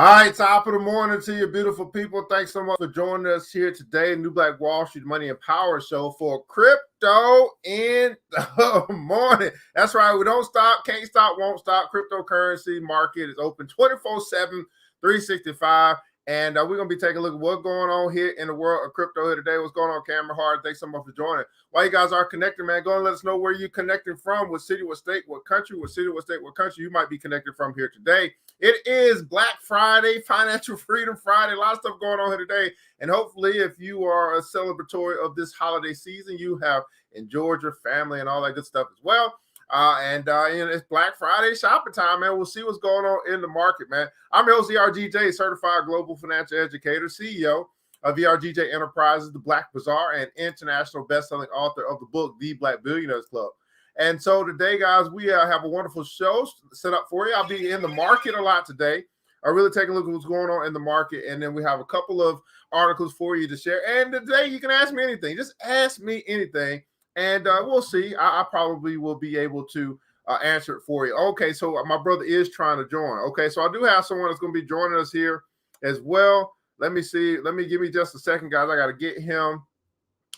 All right, top of the morning to you, beautiful people. Thanks so much for joining us here today, New Black Wall Street Money and Power Show for crypto in the morning. That's right. We don't stop, can't stop, won't stop. Cryptocurrency market is open 24/7, 365. And we're going to be taking a look at what's going on here in the world of crypto here today. What's going on, Cameron Hard? Thanks so much for joining. While you guys are connecting, man, go and let us know where you're connecting from, what city, what state, what country, what city, what state, what country you might be connected from here today. It is Black Friday, Financial Freedom Friday. A lot of stuff going on here today. And hopefully, if you are a celebratory of this holiday season, you have enjoyed your family and all that good stuff as well. And it's Black Friday shopping time, man. We'll see what's going on in the market, man. I'm your host, VRGJ, certified global financial educator, CEO of VRGJ Enterprises, the Black Bazaar, and international best-selling author of the book, The Black Billionaires Club. And so today, guys, we have a wonderful show set up for you. I'll be in the market a lot today. I really take a look at what's going on in the market, and then we have a couple of articles for you to share. And today, you can ask me anything. Just ask me anything. And we'll see. I probably will be able to answer it for you. Okay, so my brother is trying to join. Okay, so I do have someone that's going to be joining us here as well. Let me see. Give me just a second, guys. I got to get him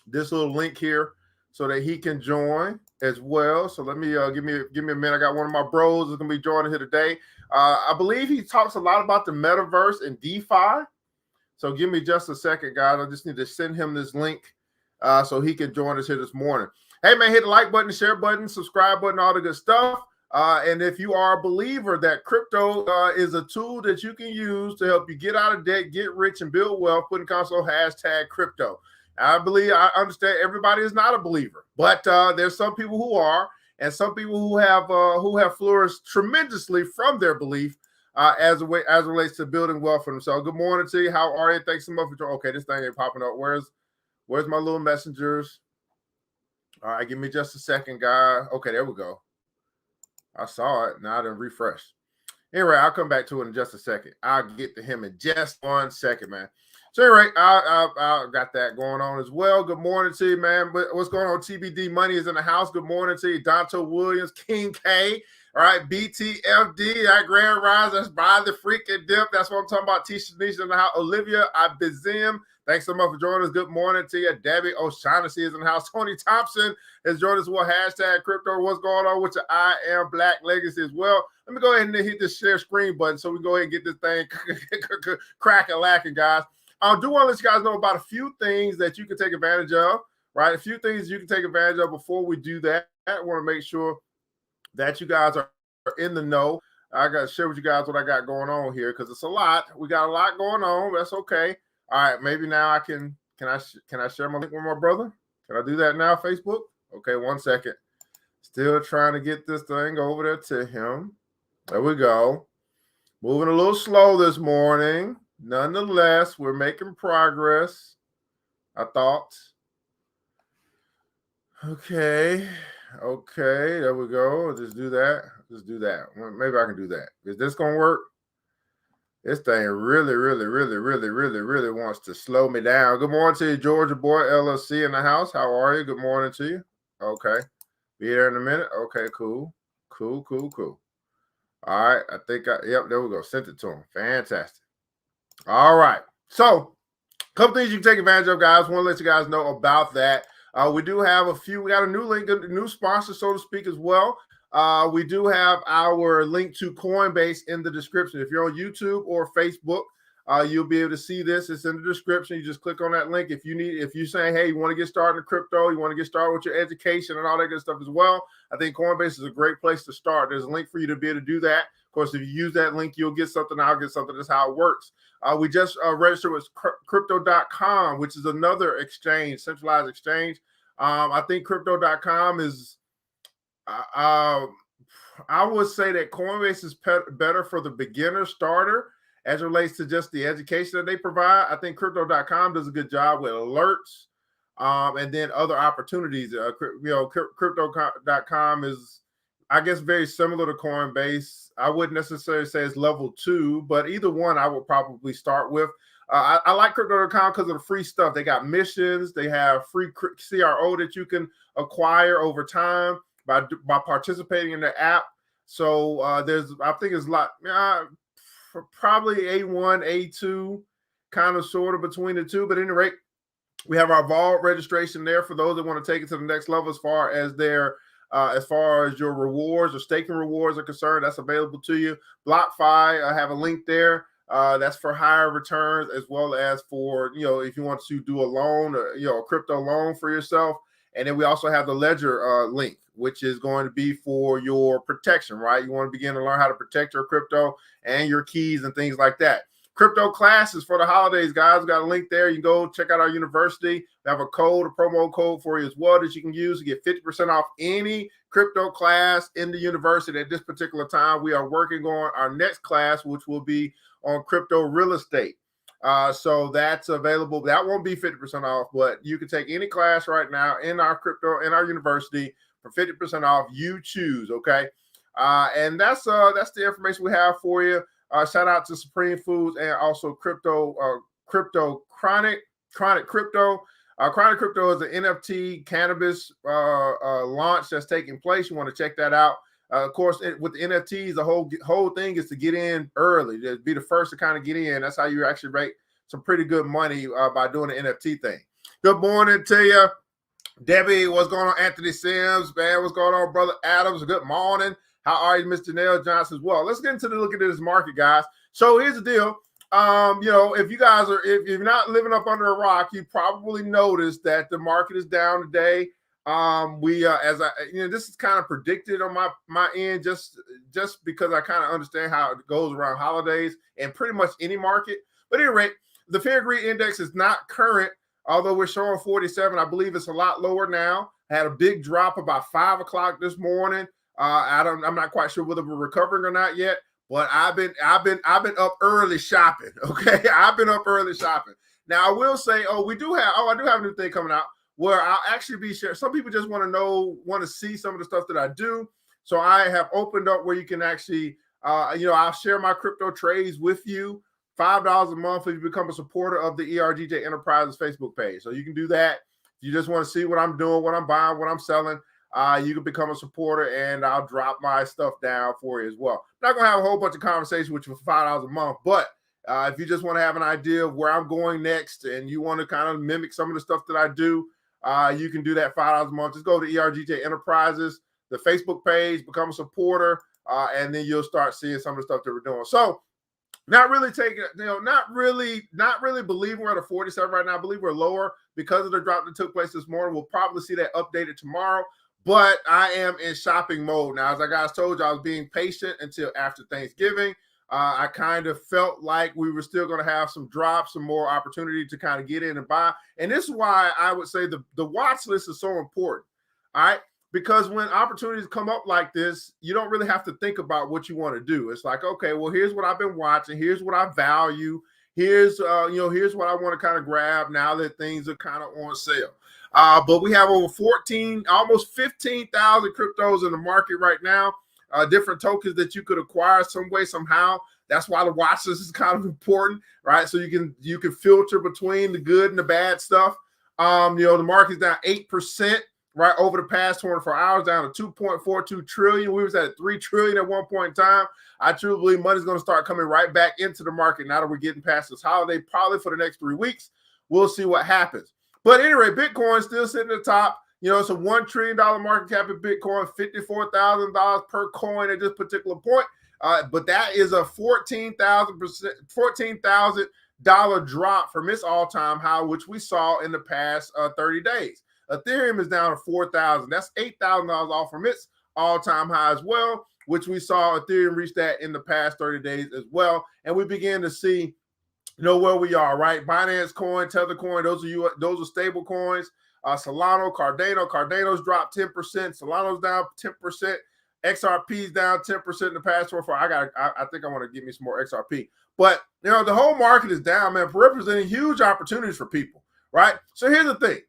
this little link here so that he can join as well. So let me give me a minute. I got one of my bros that's going to be joining here today. I believe he talks a lot about the metaverse and DeFi. So give me just a second, guys. I just need to send him this link so he can join us here this morning. Hey, man, hit the like button, share button, subscribe button, all the good stuff. And if you are a believer that crypto is a tool that you can use to help you get out of debt, get rich, and build wealth, put in console #crypto. I understand everybody is not a believer, but there's some people who are, and some people who have flourished tremendously from their belief as it relates to building wealth for themselves. Good morning to you. How are you? Thanks so much for joining. Okay, this thing ain't popping up. Where's my little messengers? All right, give me just a second, guy. Okay, there we go. I saw it. Now I didn't refresh. Anyway, I'll come back to it in just a second. I'll get to him in just 1 second, man. So anyway, I got that going on as well. Good morning to you, man. What's going on? TBD Money is in the house. Good morning to you. Donto Williams, King K. All right, BTFD. All right, Grand Rise. That's by the freaking dip. That's what I'm talking about. Tisha Nisha in the house. Olivia Abizim. Thanks so much for joining us. Good morning to you. Debbie O'Shaughnessy is in the house. Tony Thompson has joined us with #crypto. What's going on with your I Am Black legacy as well? Let me go ahead and hit this share screen button so we can go ahead and get this thing cracking, lacking, guys. I do want to let you guys know about a few things that you can take advantage of, right? A few things you can take advantage of before we do that. I want to make sure that you guys are in the know. I got to share with you guys what I got going on here because it's a lot. We got a lot going on. That's okay. All right, maybe now I can I share my link with my brother? Can I do that now, Facebook? Okay, 1 second. Still trying to get this thing over there to him. There we go. Moving a little slow this morning. Nonetheless, we're making progress, I thought. Okay, there we go. Just do that. Maybe I can do that. Is this going to work? This thing really wants to slow me down. Good morning to you, Georgia Boy LLC in the house. How are you? Good morning to you. Okay. Be there in a minute. Okay, cool. All right. I think yep, there we go. Sent it to him. Fantastic. All right. So, a couple things you can take advantage of, guys. Want to let you guys know about that. We do have we got a new link, a new sponsor, so to speak, as well. We do have our link to Coinbase in the description. If you're on YouTube or Facebook, you'll be able to see this. It's in the description. You just click on that link. If you're saying, hey, you want to get started in crypto, you want to get started with your education and all that good stuff as well, I think Coinbase is a great place to start. There's a link for you to be able to do that. Of course, if you use that link, you'll get something. I'll get something. That's how it works. We just registered with crypto.com, which is another exchange, centralized exchange. I think crypto.com is I would say that Coinbase is better for the beginner starter as it relates to just the education that they provide. I think crypto.com does a good job with alerts and then other opportunities. Crypto.com is, I guess, very similar to Coinbase. I wouldn't necessarily say it's level 2, but either one I would probably start with. I like crypto.com because of the free stuff. They got missions. They have free CRO that you can acquire over time by participating in the app. So I think it's a lot. probably A1, A2, kind of sort of between the two. But at any rate, we have our vault registration there for those that want to take it to the next level as far as your rewards or staking rewards are concerned. That's available to you. BlockFi, I have a link there. That's for higher returns, as well as for, if you want to do a loan, or, a crypto loan for yourself. And then we also have the Ledger link, which is going to be for your protection, right? You want to begin to learn how to protect your crypto and your keys and things like that. Crypto classes for the holidays, guys. We got a link there. You can go check out our university. We have a promo code for you as well that you can use to get 50% off any crypto class in the university at this particular time. We are working on our next class, which will be on crypto real estate. So that's available. That won't be 50% off, but you can take any class right now in our university for 50% off. You choose, okay? And that's the information we have for you. Shout out to Supreme Foods and also Kronic Krypto. Kronic Krypto is an NFT cannabis launch that's taking place. You want to check that out. Of course, with the NFTs, the whole thing is to get in early, to be the first to kind of get in. That's how you actually make some pretty good money by doing the NFT thing. Good morning to you, Debbie. What's going on, Anthony Sims? Man, what's going on, Brother Adams? Good morning. How are you, Mr. Janelle Johnson as well? Let's get into the look at this market, guys. So here's the deal. If you're not living up under a rock, you probably noticed that the market is down today. This is kind of predicted on my end, just because I kind of understand how it goes around holidays and pretty much any market. But at any rate, the Fear and Greed Index is not current, although we're showing 47. I believe it's a lot lower now. I had a big drop about 5 o'clock this morning. I'm not quite sure whether we're recovering or not yet, but I've been up early shopping. Okay, I've been up early shopping. Now I will say, I do have a new thing coming out where I'll actually be sharing. Some people just want to see some of the stuff that I do. So I have opened up where you can actually, I'll share my crypto trades with you. $5 a month if you become a supporter of the ERGJ Enterprises Facebook page. So you can do that. If you just want to see what I'm doing, what I'm buying, what I'm selling. You can become a supporter, and I'll drop my stuff down for you as well. I'm not going to have a whole bunch of conversations with you for $5 a month, but if you just want to have an idea of where I'm going next and you want to kind of mimic some of the stuff that I do, you can do that $5 a month. Just go to ERGJ Enterprises, the Facebook page, become a supporter, and then you'll start seeing some of the stuff that we're doing. So not really believing we're at a 47 right now. I believe we're lower because of the drop that took place this morning. We'll probably see that updated tomorrow. But I am in shopping mode now. As I guys told you, I was being patient until after Thanksgiving. I kind of felt like we were still going to have some drops, some more opportunity to kind of get in and buy. And this is why I would say the watch list is so important. All right. Because when opportunities come up like this, you don't really have to think about what you want to do. It's like, okay, well, here's what I've been watching. Here's what I value. Here's what I want to kind of grab now that things are kind of on sale. But we have over almost 15,000 cryptos in the market right now. Different tokens that you could acquire some way, somehow. That's why the watch list is kind of important, right? So you can filter between the good and the bad stuff. The market's down 8%, right, over the past 24 hours, down to 2.42 trillion. We was at 3 trillion at one point in time. I truly believe money's going to start coming right back into the market now that we're getting past this holiday, probably for the next 3 weeks. We'll see what happens. But anyway, Bitcoin still sitting at the top. It's a $1 trillion market cap of Bitcoin, $54,000 per coin at this particular point. But that is a $14,000 drop from its all-time high, which we saw in the past 30 days. Ethereum is down to 4,000. That's $8,000 off from its all-time high as well, which we saw Ethereum reach that in the past 30 days as well. And we began to see where we are, right? Binance Coin, Tether Coin, those are stable coins. Solana, Cardano's dropped 10%. Solano's down 10%. XRP's down 10% in the past 24 hours. I think I want to give me some more XRP. But, the whole market is down, man, representing huge opportunities for people, right? So here's the thing.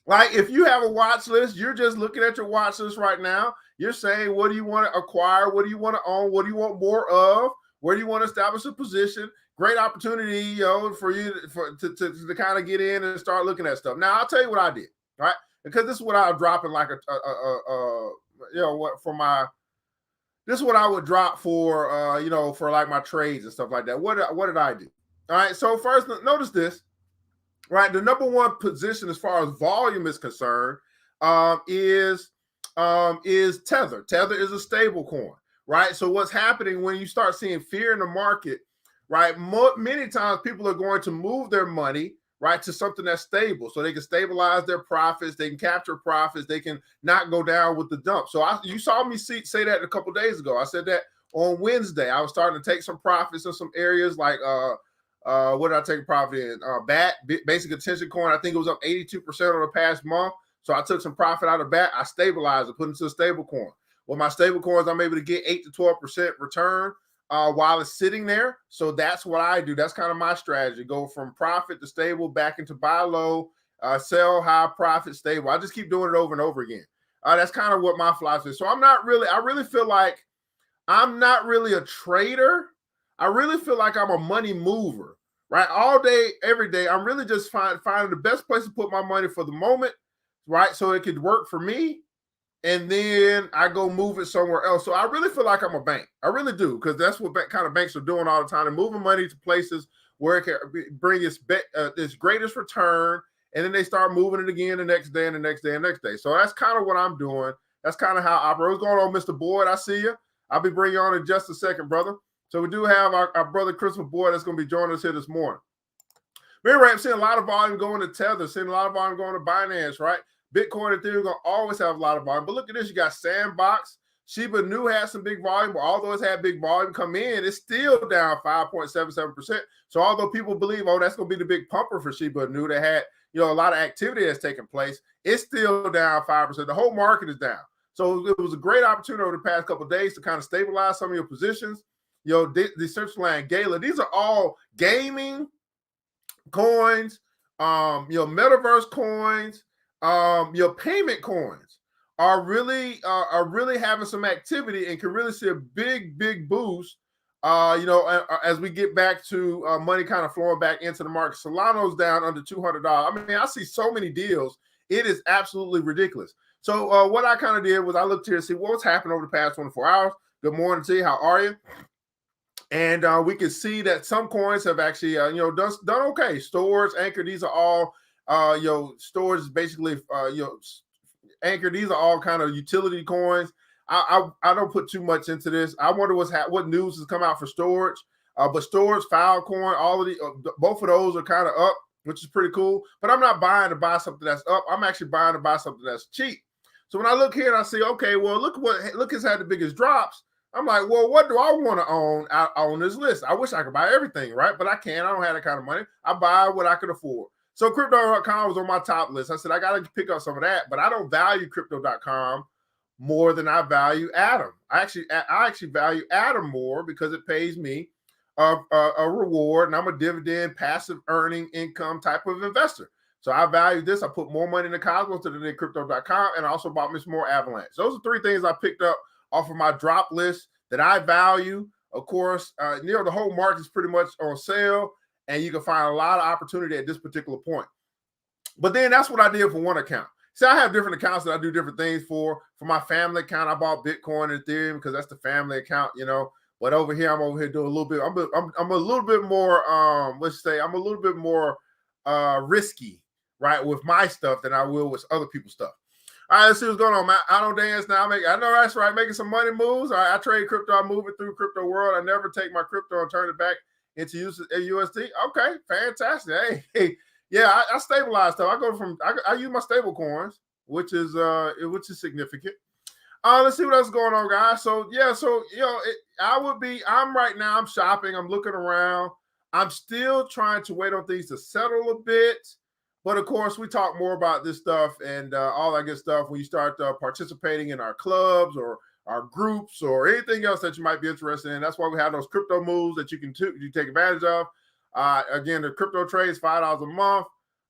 Like, if you have a watch list, you're just looking at your watch list right now. You're saying, what do you want to acquire? What do you want to own? What do you want more of? Where do you want to establish a position? Great opportunity, for you to kind of get in and start looking at stuff. Now, I'll tell you what I did, right? Because this is what I was dropping like for my this is what I would drop for, for like my trades and stuff like that. What did I do? All right. So first, notice this, right? The number one position as far as volume is concerned is Tether. Tether is a stable coin, right? So what's happening when you start seeing fear in the market, right? Many times people are going to move their money, right, to something that's stable, so they can stabilize their profits, they can capture profits, they can not go down with the dump. So you saw me say that a couple of days ago. I said that on Wednesday. I was starting to take some profits in some areas like what did I take a profit in? BAT, basic attention coin. I think it was up 82% on the past month. So I took some profit out of BAT. I stabilized it, put it into a stable coin. With my stable coins, I'm able to get 8 to 12% return while it's sitting there. So that's what I do. That's kind of my strategy. Go from profit to stable, back into buy low, sell high, profit, stable. I just keep doing it over and over again. That's kind of what my philosophy is. So I really feel like I'm not really a trader. I really feel like I'm a money mover, right? All day, every day. I'm really just finding the best place to put my money for the moment, right? So it could work for me. And then I go move it somewhere else. So I really feel like I'm a bank. I really do, because that's what kind of banks are doing all the time. They're moving money to places where it can bring its greatest return. And then they start moving it again the next day and the next day and the next day. So that's kind of what I'm doing. That's kind of how I operate. What's going on, Mr. Boyd? I see you. I'll be bringing you on in just a second, brother. So we do have our brother Christopher Boyd that's going to be joining us here this morning. Remember, I'm seeing a lot of volume going to Tether, seeing a lot of volume going to Binance, right? Bitcoin and Ethereum are going to always have a lot of volume. But look at this. You got Sandbox. Shiba Inu has some big volume, but although it's had big volume come in, it's still down 5.77%. So although people believe, oh, that's going to be the big pumper for Shiba Inu, that had, a lot of activity that's taking place, it's still down 5%. The whole market is down. So it was a great opportunity over the past couple of days to kind of stabilize some of your positions. Decentraland Gala, these are all gaming coins, metaverse coins, your payment coins are really having some activity and can really see a big boost. As we get back to money kind of flowing back into the market. Solano's down under $200. I mean, I see so many deals. It is absolutely ridiculous. So what I kind of did was I looked here to see what's happened over the past 24 hours. Good morning to you. How are you? And we can see that some coins have actually, done okay. Storage, Anchor, these are all, storage is basically, Anchor, these are all kind of utility coins. I don't put too much into this. I wonder what news has come out for storage. But storage, Filecoin, all of both of those are kind of up, which is pretty cool. But I'm not buying to buy something that's up. I'm actually buying to buy something that's cheap. So when I look here and I see, okay, well, look has had the biggest drops. I'm like, well, what do I want to own on this list? I wish I could buy everything, right? But I can't. I don't have that kind of money. I buy what I can afford. So Crypto.com was on my top list. I said, I got to pick up some of that, but I don't value Crypto.com more than I value Atom. I actually value Atom more because it pays me a reward, and I'm a dividend, passive earning income type of investor. So I value this. I put more money in the Cosmos than in Crypto.com, and I also bought me some more Avalanche. Those are three things I picked up off of my drop list that I value. Of course, the whole market is pretty much on sale, and you can find a lot of opportunity at this particular point. But then that's what I did for one account. See, I have different accounts that I do different things for. For my family account, I bought Bitcoin and Ethereum because that's the family account, But over here, I'm doing a little bit. I'm a little bit more. I'm a little bit more risky, right, with my stuff than I will with other people's stuff. All right, let's see what's going on, man. I don't dance now. I know that's right. Making some money moves. All right, I trade crypto. I move it through crypto world. I never take my crypto and turn it back into USD. Okay, fantastic. Hey, yeah, I stabilize stuff. I use my stable coins, which is significant. Let's see what else is going on, guys. So yeah, I'm shopping. I'm looking around. I'm still trying to wait on things to settle a bit. But of course, we talk more about this stuff and all that good stuff when you start participating in our clubs or our groups or anything else that you might be interested in. That's why we have those crypto moves that you take advantage of. Again, the crypto trades $5 a month.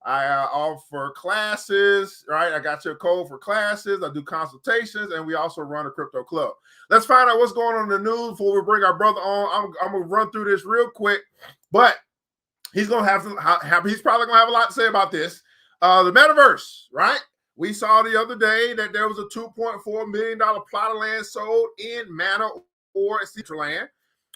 I offer classes, right? I got your code for classes. I do consultations, and we also run a crypto club. Let's find out what's going on in the news before we bring our brother on. I'm going to run through this real quick, but he's going to he's probably going to have a lot to say about this. The metaverse, right? We saw the other day that there was a $2.4 million plot of land sold in Manor or Land.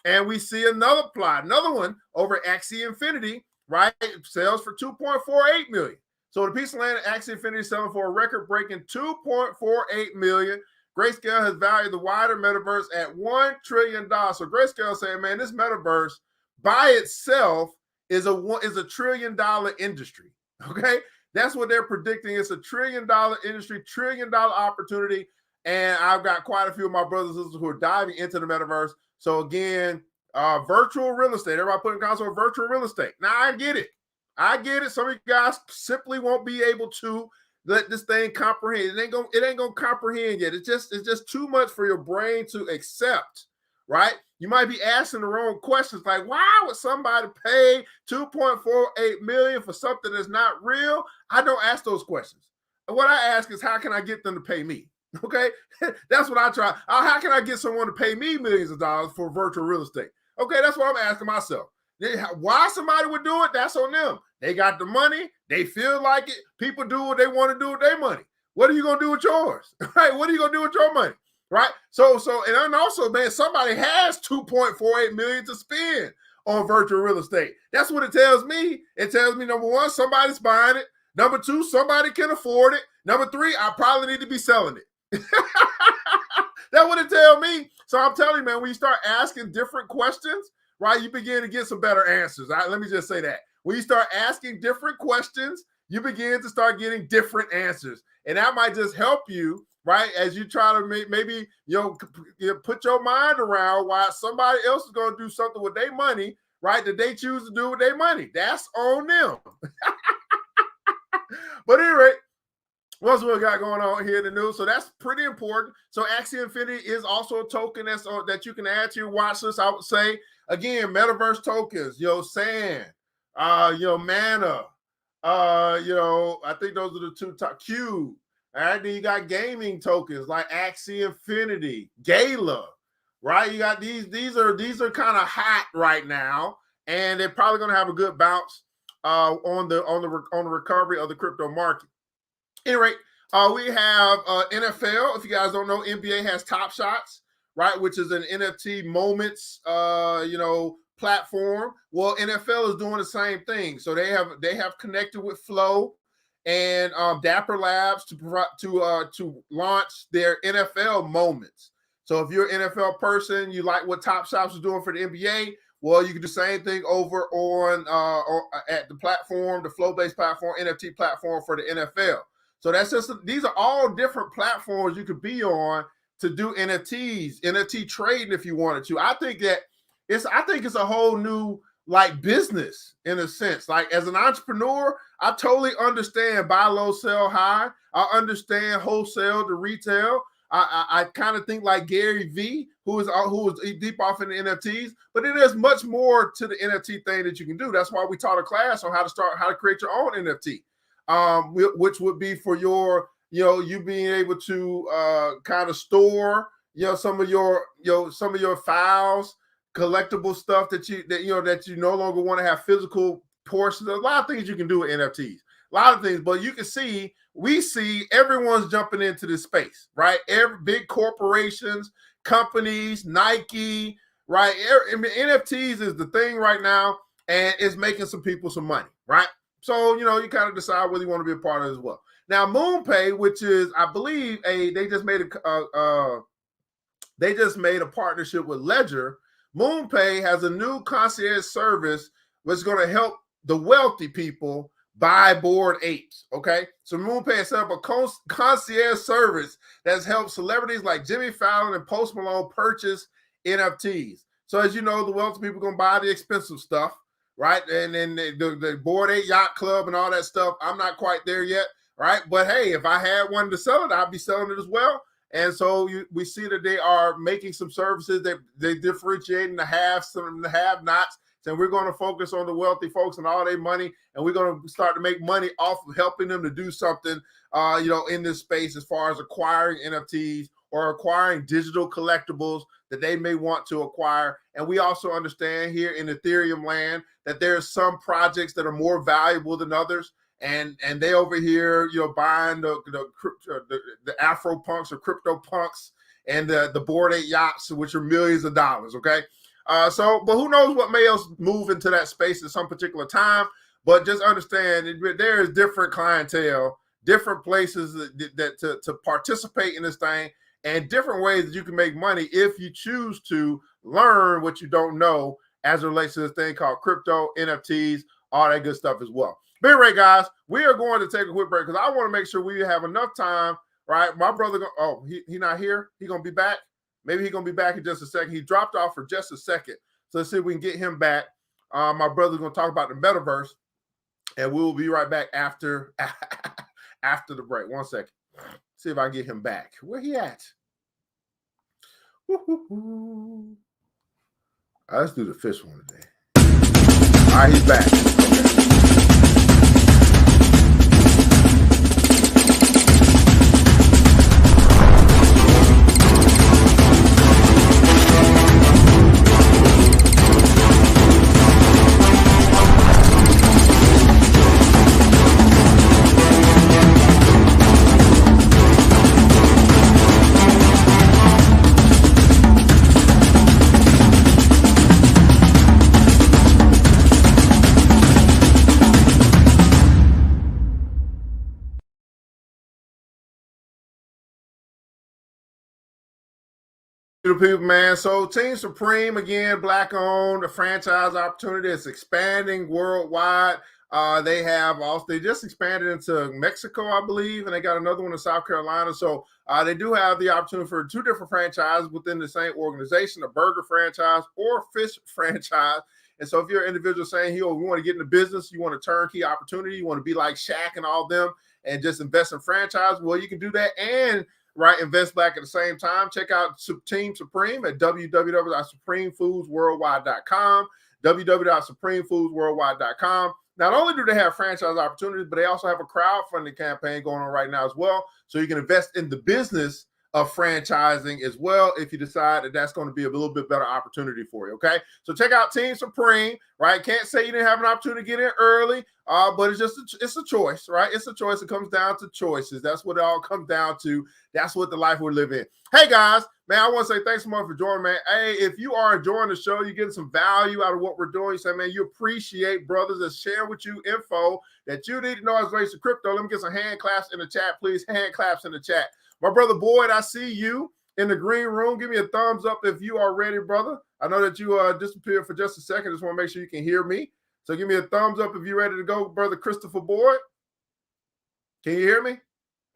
And we see another plot, another one over at Axie Infinity, right? Sells for $2.48 million. So the piece of land at Axie Infinity is selling for a record-breaking $2.48 million. Grayscale has valued the wider metaverse at $1 trillion. So Grayscale is saying, man, this metaverse by itself is a $1 trillion industry. Okay, that's what they're predicting. It's $1 trillion industry, $1 trillion opportunity. And I've got quite a few of my brothers and sisters who are diving into the metaverse. So again, virtual real estate. Everybody putting console virtual real estate. Now I get it. Some of you guys simply won't be able to let this thing comprehend. It ain't gonna comprehend yet. It's just too much for your brain to accept, right? You might be asking the wrong questions, like why would somebody pay $2.48 million for something that's not real? I don't ask those questions. What I ask is, how can I get them to pay me? Okay, that's what I try. How can I get someone to pay me millions of dollars for virtual real estate? Okay, that's what I'm asking myself. Why somebody would do it, that's on them. They got the money. They feel like it. People do what they want to do with their money. What are you going to do with yours? Right? What are you going to do with your money? Right? So, and then also, man, somebody has $2.48 million to spend on virtual real estate. That's what it tells me. It tells me, number one, somebody's buying it. Number two, somebody can afford it. Number three, I probably need to be selling it. That's what it tells me. So I'm telling you, man, when you start asking different questions, right, you begin to get some better answers. Let me just say that. When you start asking different questions, you begin to start getting different answers. And that might just help you, right, as you try to maybe put your mind around why somebody else is going to do something with their money, right, that they choose to do with their money. That's on them. But anyway, what's what we got going on here in the news? So that's pretty important. So Axie Infinity is also a token that you can add to your watch list. I would say, again, metaverse tokens, Sand, Mana, I think those are the two top. Cube. All right, then you got gaming tokens like Axie Infinity, Gala, right? You got these are kind of hot right now, and they're probably going to have a good bounce on the recovery of the crypto market. Anyway, we have NFL. If you guys don't know, NBA has Top Shots, right, which is an NFT moments, platform. Well, NFL is doing the same thing. So they have connected with Flow and Dapper Labs to launch their NFL moments. So if you're an NFL person, you like what Top Shots is doing for the NBA, well, you can do the same thing over on at the platform, the Flow-based platform, NFT platform for the NFL. So these are all different platforms you could be on to do NFTs, NFT trading if you wanted to. I think it's a whole new business in a sense. Like as an entrepreneur, I totally understand buy low, sell high. I understand wholesale to retail. I kind of think like Gary V, who is deep off in the NFTs, but it is much more to the NFT thing that you can do. That's why we taught a class on how to create your own NFT. Which would be for your, you being able to kind of store, some of your files, collectible stuff that you no longer want to have physical portions. There's a lot of things you can do with NFTs, a lot of things, but we see everyone's jumping into this space, right? Every big corporations, companies, Nike, right? NFTs is the thing right now, and it's making some people some money, right? So, you kind of decide whether you want to be a part of it as well. Now, MoonPay, which is, I believe, they just made a partnership with Ledger. MoonPay has a new concierge service which is going to help the wealthy people buy Bored Apes, okay? So MoonPay has set up a concierge service that's helped celebrities like Jimmy Fallon and Post Malone purchase NFTs. So as you know, the wealthy people are going to buy the expensive stuff, right? And then the Bored Ape Yacht Club and all that stuff, I'm not quite there yet, right? But hey, if I had one to sell it, I'd be selling it as well. And so we see that they are making some services that they differentiating the haves from the have-nots. So we're going to focus on the wealthy folks and all their money, and we're going to start to make money off of helping them to do something, in this space as far as acquiring NFTs or acquiring digital collectibles that they may want to acquire. And we also understand here in Ethereum land that there are some projects that are more valuable than others. and they over here, buying the Afro punks or crypto punks and the Bored Ape yachts, which are millions of dollars. Okay. But who knows what may else move into that space at some particular time. But just understand there is different clientele, different places that to participate in this thing, and different ways that you can make money if you choose to learn what you don't know as it relates to this thing called crypto, NFTs, all that good stuff as well. But anyway, guys, we are going to take a quick break because I want to make sure we have enough time, right? My brother, he not here. He going to be back. Maybe he's going to be back in just a second. He dropped off for just a second. So let's see if we can get him back. My brother's going to talk about the metaverse, and we will be right back after the break. 1 second. See if I can get him back. Where he at? All right, let's do the fish one today. All right, he's back. Okay. People, man. So Team Supreme, again, black owned, a franchise opportunity. It's expanding worldwide. They just expanded into Mexico, I believe, and they got another one in South Carolina. So they do have the opportunity for 2 different franchises within the same organization, a burger franchise or fish franchise. And so if you're an individual saying, you want to get into business, you want a turnkey opportunity, you want to be like Shaq and all them and just invest in franchise, well, you can do that and invest back at the same time. Check out Team Supreme at www.supremefoodsworldwide.com, www.supremefoodsworldwide.com. Not only do they have franchise opportunities, but they also have a crowdfunding campaign going on right now as well. So you can invest in the business of franchising as well if you decide that that's going to be a little bit better opportunity for you. Okay, so check out Team Supreme. Right, can't say you didn't have an opportunity to get in early, but it's a choice. Right, it's a choice. It comes down to choices. That's what it all comes down to. That's what the life we live in. Hey guys, man, I want to say thanks so much for joining, man. Hey, if you are enjoying the show, you're getting some value out of what we're doing. You say, man, you appreciate brothers that share with you info that you need to know as it relates to crypto. Let me get some hand claps in the chat, please. Hand claps in the chat. My brother Boyd, I see you in the green room. Give me a thumbs up if you are ready, brother. I know that you disappeared for just a second. Just want to make sure you can hear me. So give me a thumbs up if you're ready to go, brother Christopher Boyd. Can you hear me?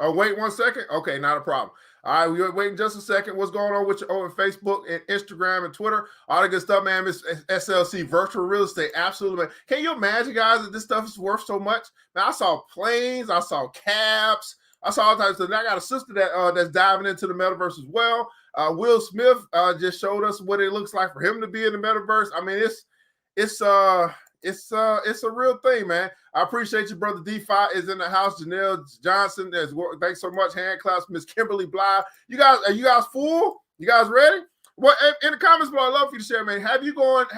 Oh, wait 1 second. Okay, not a problem. All right, we're waiting just a second. What's going on with you over Facebook and Instagram and Twitter? All the good stuff, man. Miss SLC, virtual real estate. Absolutely, man. Can you imagine, guys, that this stuff is worth so much? Man, I saw planes. I saw cabs. I saw all types of stuff. I got a sister that's diving into the metaverse as well. Will Smith just showed us what it looks like for him to be in the metaverse. I mean, it's a real thing, man. I appreciate you, brother. DeFi is in the house. Janelle Johnson, thanks so much. Hand claps, Miss Kimberly Bly. Are you guys full? You guys ready? Well, in the comments below, I'd love for you to share, man. Have you done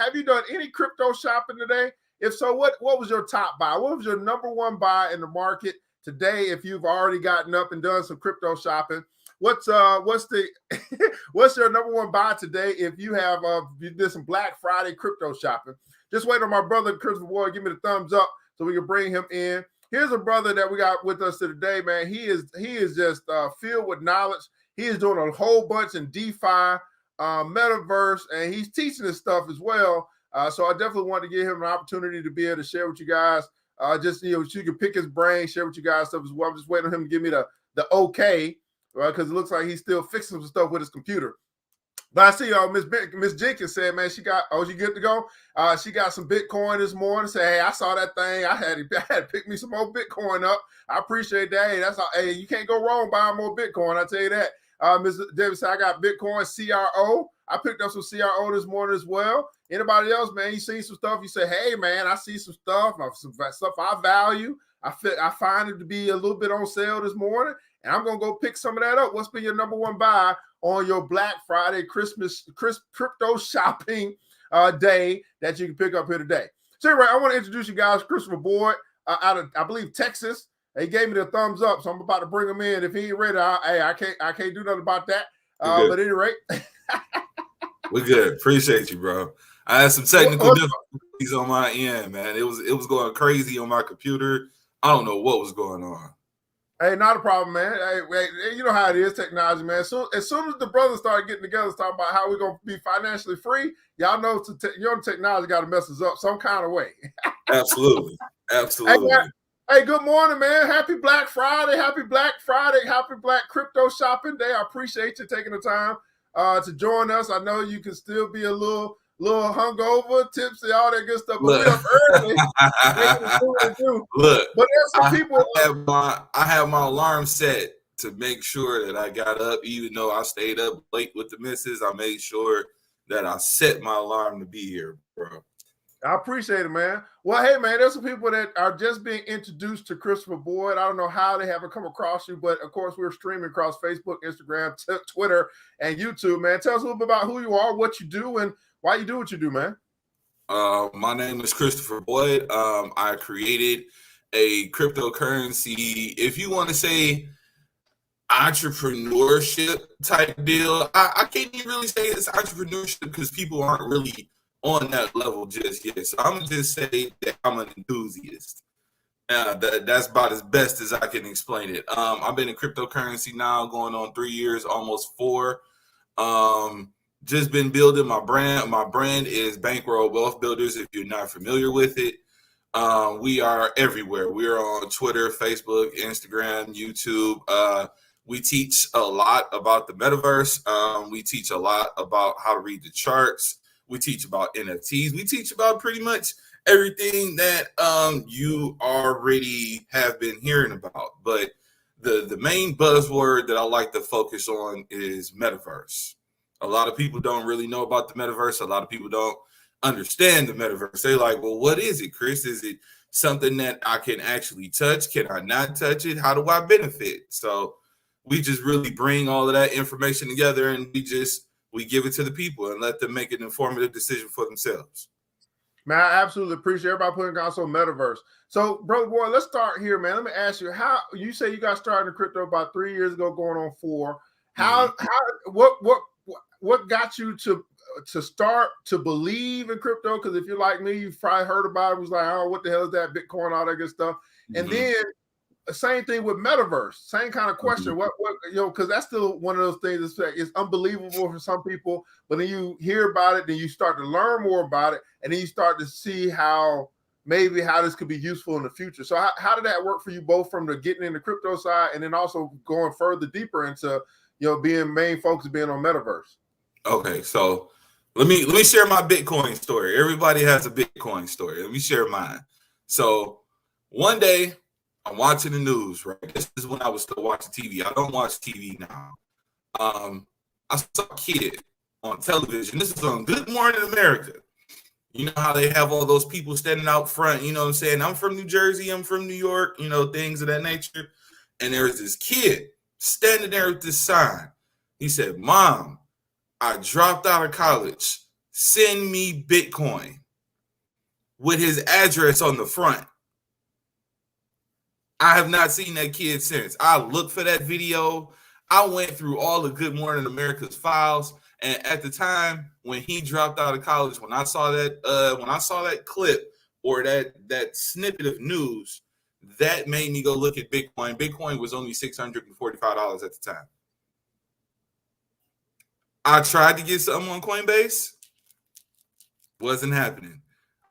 any crypto shopping today? If so, what was your top buy? What was your number one buy in the market today? If you've already gotten up and done some crypto shopping, what's your number one buy today? If you have you did some Black Friday crypto shopping, just wait on my brother Christopher Boyd. Give me the thumbs up so we can bring him in. Here's a brother that we got with us today, man. He is just filled with knowledge. He is doing a whole bunch in DeFi, metaverse, and he's teaching this stuff as well. So I definitely want to give him an opportunity to be able to share with you guys. So you can pick his brain, share with you guys stuff as well. I'm just waiting on him to give me the okay, right? Because it looks like he's still fixing some stuff with his computer. But I see Miss Jenkins said, man, you good to go? She got some Bitcoin this morning. Say, hey, I saw that thing. I had to pick me some more Bitcoin up. I appreciate that. Hey, that's all. Hey, you can't go wrong buying more Bitcoin. I tell you that. Ms. Davis said, I got Bitcoin CRO. I picked up some CRO this morning as well. Anybody else, man? You see some stuff? You say, hey, man, I see some stuff. Some stuff I value. I find it to be a little bit on sale this morning, and I'm gonna go pick some of that up. What's been your number one buy on your Black Friday crypto shopping day that you can pick up here today? So anyway, I want to introduce you guys, Christopher Boyd. out of, I believe, Texas. He gave me the thumbs up, so I'm about to bring him in. If he ain't ready, I can't do nothing about that. But at any rate, we're good. Appreciate you, bro. I had some technical difficulties on my end, man. It was going crazy on my computer. I don't know what was going on. Hey, not a problem, man. Hey, you know how it is, technology, man. So as soon as the brothers started getting together, talking about how we're gonna be financially free, y'all know technology got to mess us up some kind of way. Absolutely. Hey, good morning, man. Happy Black Friday. Happy Black Crypto Shopping Day. I appreciate you taking the time to join us. I know you can still be a little hungover, tipsy, all that good stuff, but we're up early. Look, but there's some people. I have my alarm set to make sure that I got up, even though I stayed up late with the missus. I made sure that I set my alarm to be here, bro. I appreciate it, man. Well, hey, man, there's some people that are just being introduced to Christopher Boyd. I don't know how they haven't come across you, but of course, we're streaming across Facebook, Instagram, Twitter, and YouTube, man. Tell us a little bit about who you are, what you do, and why you do what you do, man. My name is Christopher Boyd. I created a cryptocurrency, if you want to say entrepreneurship type deal. I can't even really say it's entrepreneurship because people aren't really on that level just yet. So I'm gonna just say that I'm an enthusiast. That's about as best as I can explain it. I've been in cryptocurrency now going on 3 years, almost 4. Just been building my brand. My brand is Bankroll Wealth Builders, if you're not familiar with it. We are everywhere. We're on Twitter, Facebook, Instagram, YouTube. We teach a lot about the metaverse. We teach a lot about how to read the charts. We teach about NFTs. We teach about pretty much everything that you already have been hearing about. But the main buzzword that I like to focus on is metaverse. A lot of people don't really know about the metaverse. A lot of people don't understand the metaverse. They're like, well, what is it, Chris? Is it something that I can actually touch? Can I not touch it? How do I benefit? So we just really bring all of that information together, and we give it to the people and let them make an informative decision for themselves. Man, I absolutely appreciate everybody putting on some metaverse. So, Brother Boy, let's start here, man. Let me ask you, how you say you got started in crypto about 3 years ago, going on 4. What got you to start to believe in crypto? Because if you're like me, you've probably heard about it. It was like, oh, what the hell is that? Bitcoin, all that good stuff. And then same thing with metaverse, same kind of question. What because that's still one of those things that's it's unbelievable for some people, but then you hear about it, then you start to learn more about it, and then you start to see how this could be useful in the future. So how did that work for you, both from the getting in the crypto side and then also going further deeper into being main focus being on metaverse? Okay, so let me share my Bitcoin story. Everybody has a Bitcoin story. Let me share mine. So one day I'm watching the news, right? This is when I was still watching TV. I don't watch TV now. I saw a kid on television. This is on Good Morning America. You know how they have all those people standing out front, you know what I'm saying? I'm from New Jersey, I'm from New York, things of that nature. And there's this kid standing there with this sign. He said, "Mom, I dropped out of college. Send me Bitcoin," with his address on the front. I have not seen that kid since. I looked for that video. I went through all the Good Morning America's files, and at the time when he dropped out of college, when I saw that clip or that snippet of news, that made me go look at Bitcoin. Bitcoin was only $645 at the time. I tried to get something on Coinbase. Wasn't happening.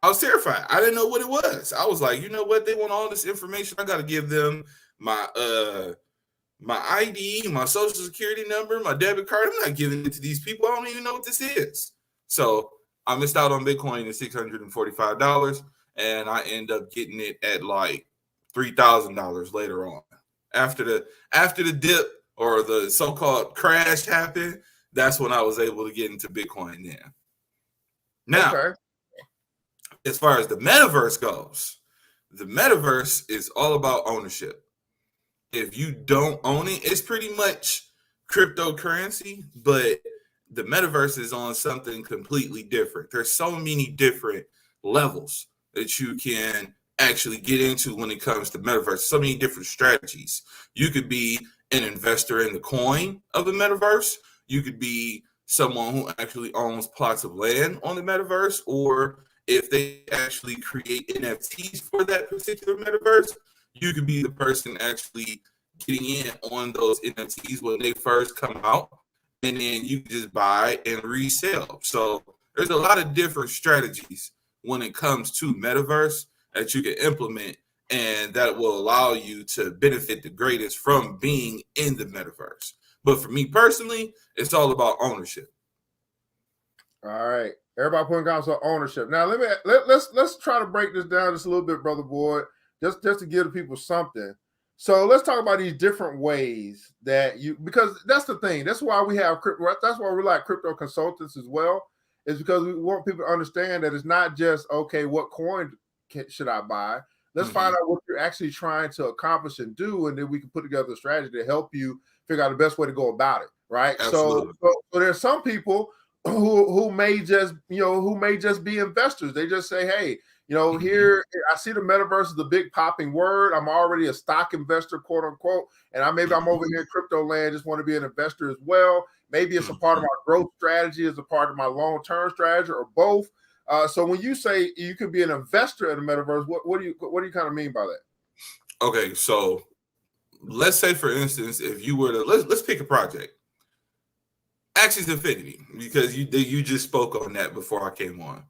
I was terrified. I didn't know what it was. I was like, you know what? They want all this information. I got to give them my ID, my social security number, my debit card. I'm not giving it to these people. I don't even know what this is. So I missed out on Bitcoin at $645, and I end up getting it at like $3,000 later on. After the dip or the so-called crash happened, that's when I was able to get into Bitcoin then. Now, okay. As far as the metaverse goes, the metaverse is all about ownership. If you don't own it, it's pretty much cryptocurrency, but the metaverse is on something completely different. There's so many different levels that you can actually get into when it comes to metaverse. So many different strategies. You could be an investor in the coin of the metaverse. You could be someone who actually owns plots of land on the metaverse, or if they actually create NFTs for that particular metaverse, you could be the person actually getting in on those NFTs when they first come out, and then you can just buy and resell. So there's a lot of different strategies when it comes to metaverse that you can implement, and that will allow you to benefit the greatest from being in the metaverse. But for me personally, it's all about ownership. All right. Everybody putting down some ownership. Now let's try to break this down just a little bit, brother Boyd, just to give the people something. So let's talk about these different ways that you, because that's the thing. That's why we have crypto. That's why we like crypto consultants as well, is because we want people to understand that it's not just, okay, what coin should I buy? Let's find out what you're actually trying to accomplish and do, and then we can put together a strategy to help you figure out the best way to go about it. Right. Absolutely. So there's some people who may just be investors. They just say, hey, here I see the metaverse is the big popping word. I'm already a stock investor, quote unquote, and I'm over here in crypto land, just want to be an investor as well. Maybe it's a part of my growth strategy, it's a part of my long-term strategy, or both. So when you say you can be an investor in the metaverse, what do you kind of mean by that? Okay, so let's say, for instance, if you were to let's pick a project, Axis Infinity, because you just spoke on that before I came on.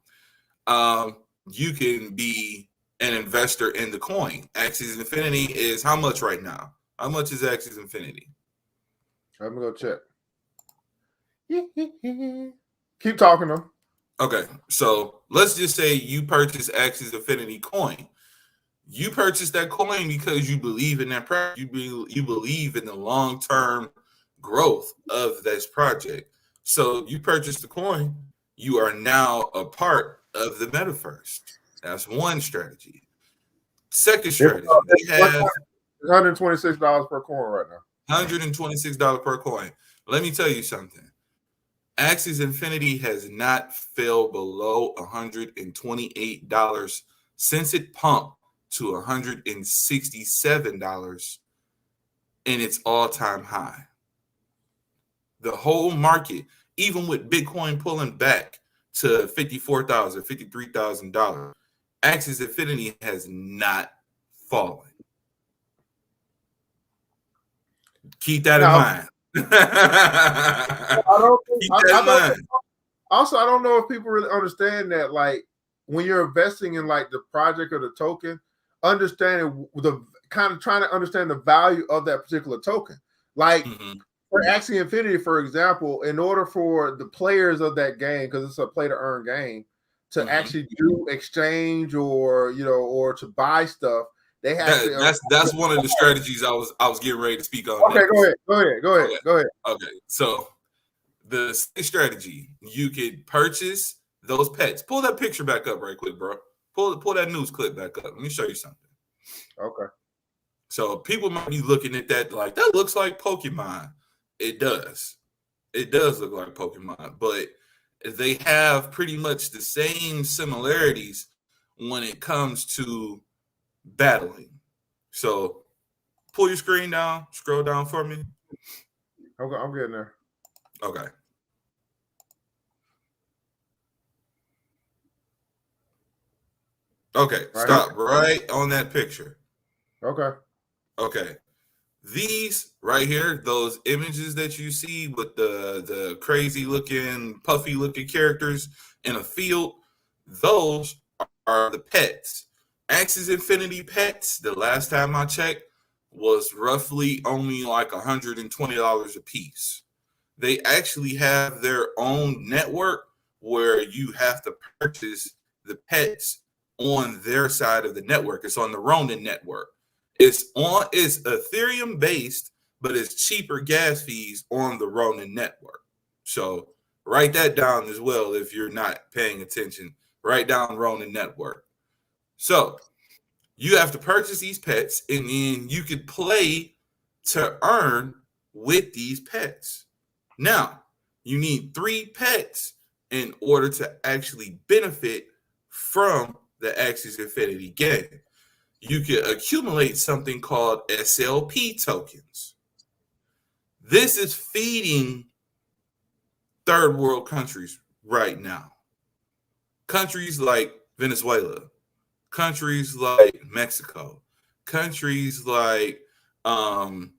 You can be an investor in the coin. Axis Infinity is how much right now? How much is Axis Infinity? I'm gonna go check. Keep talking though. Okay, so let's just say you purchase Axis Infinity coin. You purchase that coin because you believe in that project. You believe in the long-term growth of this project. So you purchase the coin. You are now a part of the metaverse. That's one strategy. Second strategy, we have $126 per coin right now. $126 per coin. Let me tell you something. Axis Infinity has not fell below $128 since it pumped to $167 in its all-time high. The whole market, even with Bitcoin pulling back to $54,000, $53,000, Axis Infinity has not fallen. Keep that in mind. Also, I don't know if people really understand that, like, when you're investing in like the project or the token, understanding trying to understand the value of that particular token. Like for Axie Infinity, for example, in order for the players of that game, because it's a play to earn game, to actually do exchange or to buy stuff, they have to. That's one of the strategies I was getting ready to speak on. Okay, go ahead. Okay, so the strategy, you could purchase those pets. Pull that picture back up right quick, bro. Pull that news clip back up. Let me show you something. Okay. So people might be looking at that like, that looks like Pokemon. It does. It does look like Pokemon, but they have pretty much the same similarities when it comes to battling. So pull your screen down, scroll down for me. Okay, I'm getting there. Okay. Okay, right stop here. Right on that picture. Okay. Okay. These right here, those images that you see with the crazy looking, puffy looking characters in a field, those are the pets. Axis Infinity pets, the last time I checked, was roughly only like $120 a piece. They actually have their own network where you have to purchase the pets on their side of the network. It's on the Ronin network. It's Ethereum based, but it's cheaper gas fees on the Ronin network. So write that down as well if you're not paying attention. Write down Ronin network. So you have to purchase these pets, and then you could play to earn with these pets. Now, you need 3 pets in order to actually benefit from the Axis Infinity game. you can accumulate something called SLP tokens. This is feeding third world countries right now. Countries like Venezuela, countries like Mexico, countries like the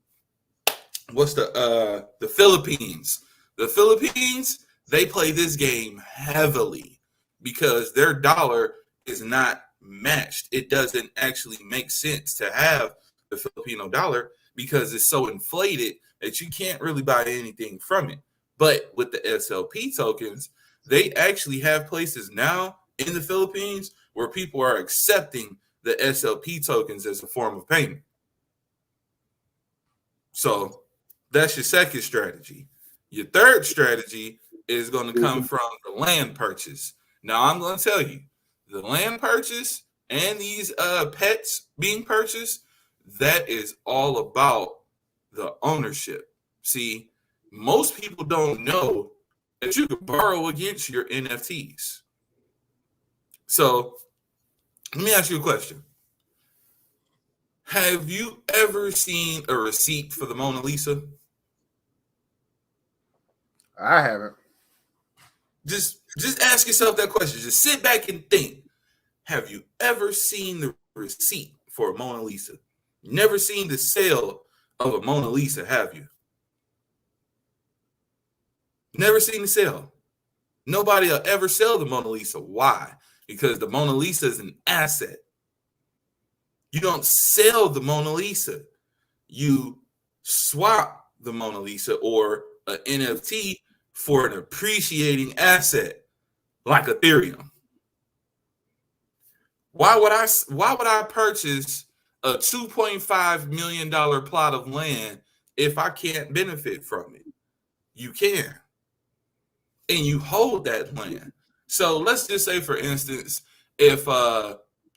Philippines. The Philippines, they play this game heavily because their dollar is not matched. It doesn't actually make sense to have the Filipino dollar because it's so inflated that you can't really buy anything from it. But with the SLP tokens, they actually have places now in the Philippines where people are accepting the SLP tokens as a form of payment. So that's your second strategy. Your third strategy is going to come from the land purchase. Now, I'm going to tell you, the land purchase and these pets being purchased, that is all about the ownership. See, most people don't know that you can borrow against your NFTs. So let me ask you a question. Have you ever seen a receipt for the Mona Lisa? I haven't. Just ask yourself that question. Just sit back and think. Have you ever seen the receipt for a Mona Lisa? Never seen the sale of a Mona Lisa, have you? Never seen the sale. Nobody will ever sell the Mona Lisa. Why? Because the Mona Lisa is an asset. You don't sell the Mona Lisa. You swap the Mona Lisa or an NFT for an appreciating asset like Ethereum. Why would I purchase a $2.5 million plot of land if I can't benefit from it? You can. And you hold that land. So let's just say, for instance, if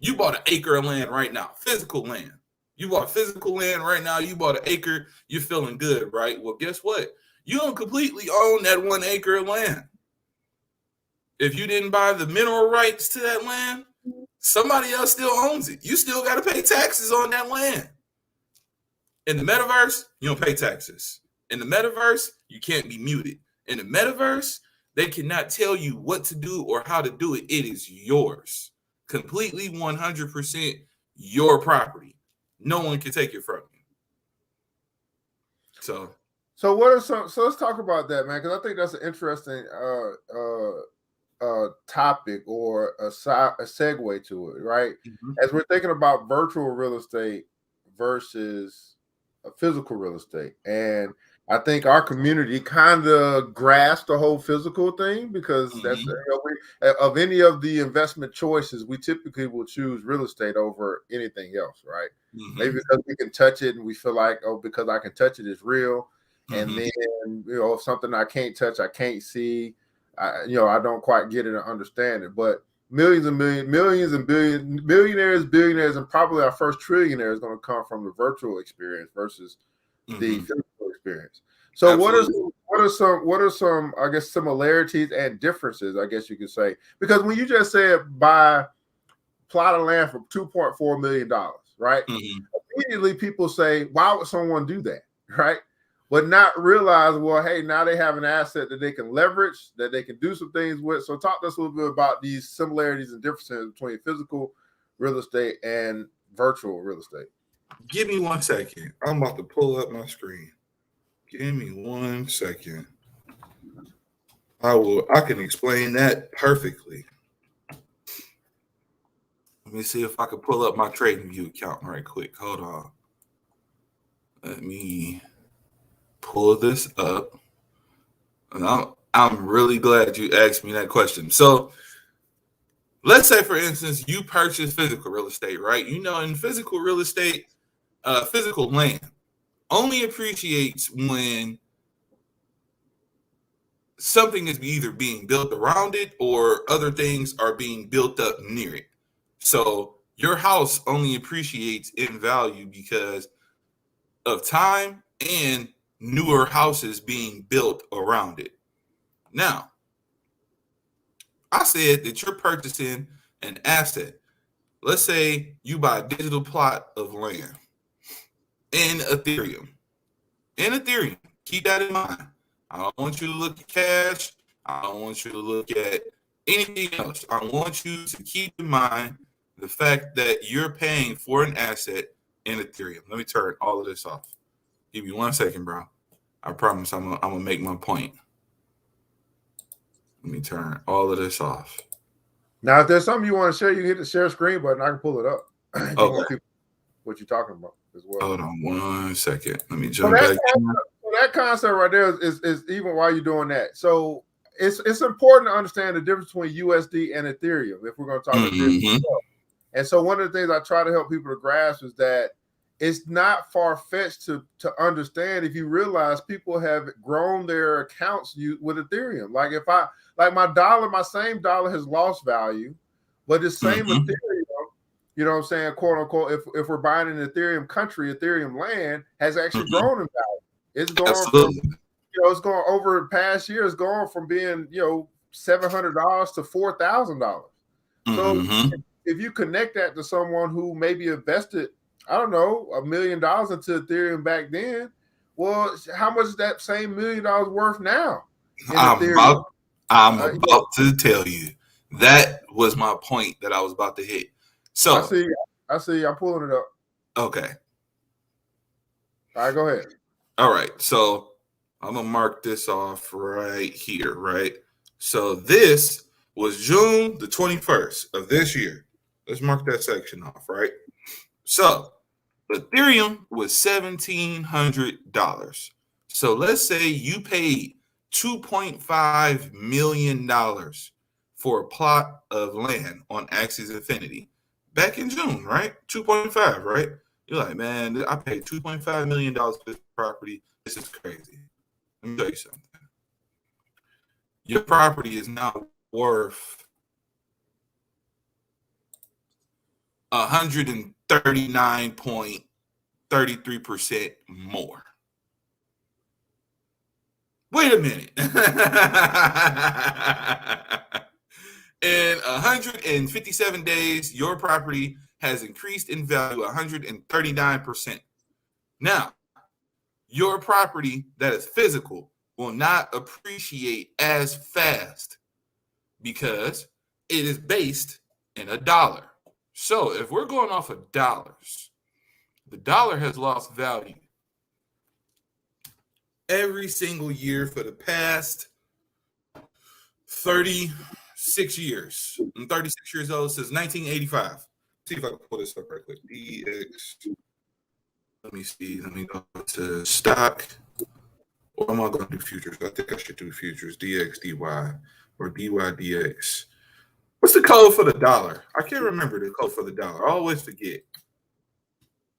you bought an acre of land right now, physical land. You bought physical land right now, you bought an acre, you're feeling good, right? Well, guess what? You don't completely own that 1 acre of land. If you didn't buy the mineral rights to that land, somebody else still owns it. You still got to pay taxes on that land. In the metaverse, you don't pay taxes. In the metaverse, you can't be muted. In the metaverse, they cannot tell you what to do or how to do it. It is yours. Completely 100% your property. No one can take it from you. So what are some? So let's talk about that, man, because I think that's an interesting topic or a segue to it, right? Mm-hmm. As we're thinking about virtual real estate versus physical real estate, and I think our community kind of grasped the whole physical thing because that's of any of the investment choices, we typically will choose real estate over anything else, right? Mm-hmm. Maybe because we can touch it and we feel like, oh, because I can touch it, it's real. Mm-hmm. And then, if something I can't touch, I can't see, I don't quite get it or understand it. But millions and billionaires, and probably our first trillionaire is going to come from the virtual experience versus the physical experience. So Absolutely. what are some I guess similarities and differences, I guess you could say, because when you just said buy plot of land for $2.4 million, right? Mm-hmm. Immediately people say, why would someone do that, right? But not realize, well, hey, now they have an asset that they can leverage, that they can do some things with. So talk to us a little bit about these similarities and differences between physical real estate and virtual real estate. Give me 1 second. I'm about to pull up my screen. Give me 1 second. I can explain that perfectly. Let me see if I can pull up my TradingView account right quick. Hold on. Let me pull this up. And I'm really glad you asked me that question. So let's say, for instance, you purchase physical real estate, right? In physical real estate, physical land only appreciates when something is either being built around it or other things are being built up near it. So your house only appreciates in value because of time and newer houses being built around it. Now, I said that you're purchasing an asset. let's say you buy a digital plot of land in Ethereum. In Ethereum, keep that in mind. I don't want you to look at cash. I don't want you to look at anything else. I want you to keep in mind the fact that you're paying for an asset in Ethereum. Let me turn all of this off. Give me 1 second, bro. I promise I'm gonna make my point. Let me turn all of this off. Now, if there's something you want to share, you hit the share screen button. I can pull it up. If you want people what you're talking about as well. Hold on 1 second. Let me jump back. That concept right there is even while you're doing that. So it's important to understand the difference between USD and Ethereum if we're going to talk about Ethereum. And so one of the things I try to help people to grasp is that it's not far-fetched to understand if you realize people have grown their accounts with Ethereum. Like if my same dollar has lost value, but the same Ethereum, you know what I'm saying, quote unquote, if we're buying an Ethereum country, Ethereum land has actually grown in value. It's going from, it's going over the past year, it's going from being, $700 to $4,000. So if you connect that to someone who maybe invested, I don't know, $1 million into Ethereum back then, well, how much is that same $1 million worth now? I'm about to tell you. That was my point that I was about to hit. So I see. I'm pulling it up. Okay. All right, go ahead. All right. So I'm gonna mark this off right here, right? So this was June the 21st of this year. Let's mark that section off, right? So Ethereum was $1,700. So let's say you paid $2.5 million for a plot of land on Axie Infinity back in June, right? 2.5, right? You're like, man, I paid $2.5 million for this property. This is crazy. Let me tell you something. Your property is now worth 139.33% more. Wait a minute. In 157 days, your property has increased in value 139%. Now, your property that is physical will not appreciate as fast because it is based in a dollar. So if we're going off of dollars, the dollar has lost value every single year for the past 36 years. I'm 36 years old since 1985. See if I can pull this up right quick. DX. Let me see. Let me go to stock. Or am I going to do futures? I think I should do futures. DX, DY, or DY, DX. What's the code for the dollar? I can't remember the code for the dollar. I always forget.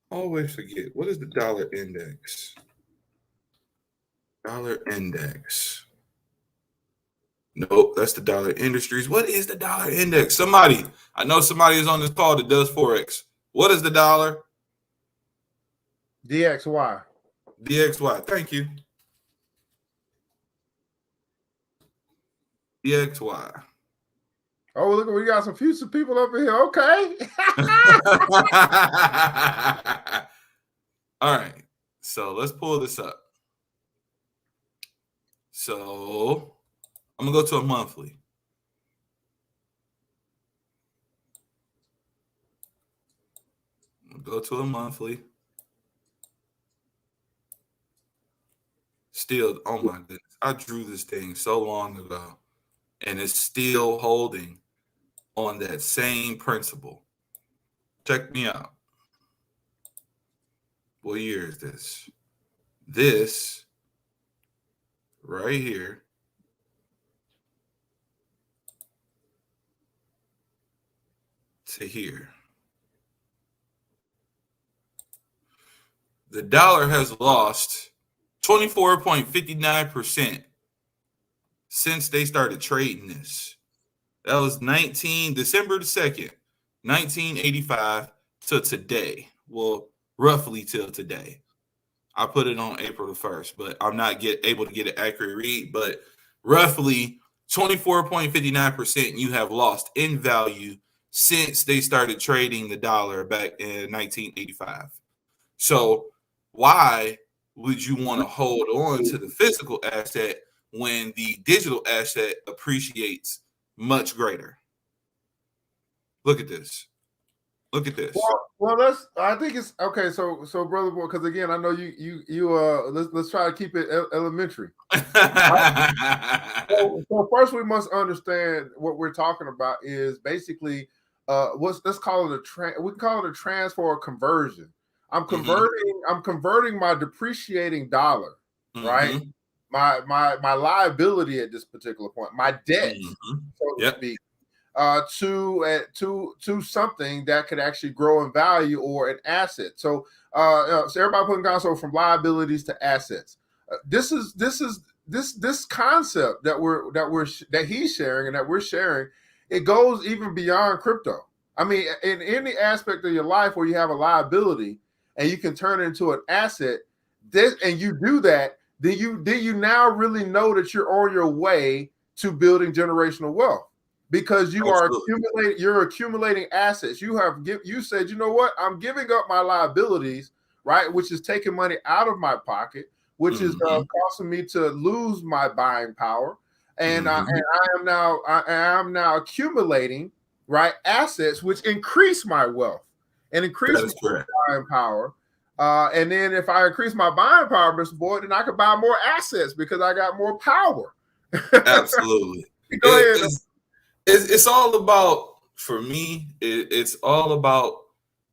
What is the dollar index? Dollar index. Nope, that's the dollar industries. What is the dollar index? Somebody, I know somebody is on this call that does Forex. What is the dollar? DXY. DXY. Thank you. DXY. Oh, look, we got some future people up in here. Okay. All right. So let's pull this up. So I'm going to go to a monthly. Go to a monthly. Still, oh my goodness. I drew this thing so long ago, and it's still holding on that same principle. Check me out. What year is this? This right here to here. The dollar has lost 24.59% since they started trading this. That was December the 2nd, 1985 to today. Well, roughly till today. I put it on April the 1st, but I'm not able to get an accurate read. But roughly 24.59% you have lost in value since they started trading the dollar back in 1985. So why would you want to hold on to the physical asset when the digital asset appreciates much greater? Look at this. Look at this. Well, I think it's okay. So, brother boy, because again, I know you. Let's try to keep it elementary. So first, we must understand what we're talking about is basically let's call it we can call it a transfer or conversion. I'm converting my depreciating dollar, right? My liability at this particular point, my debt, so to speak, to something that could actually grow in value or an asset. So everybody putting down, so from liabilities to assets. This concept that he's sharing and that we're sharing, it goes even beyond crypto. I mean, in any aspect of your life where you have a liability and you can turn it into an asset, and you do that, then you now really know that you're on your way to building generational wealth. Because you're accumulating assets. You said, you know what? I'm giving up my liabilities, right? Which is taking money out of my pocket, which is causing me to lose my buying power. And I am now accumulating, right, assets which increase my wealth and increase my buying power. And then if I increase my buying power, Mr. Boyd, then I could buy more assets because I got more power. Absolutely. Go ahead. It's all about, for me, it's all about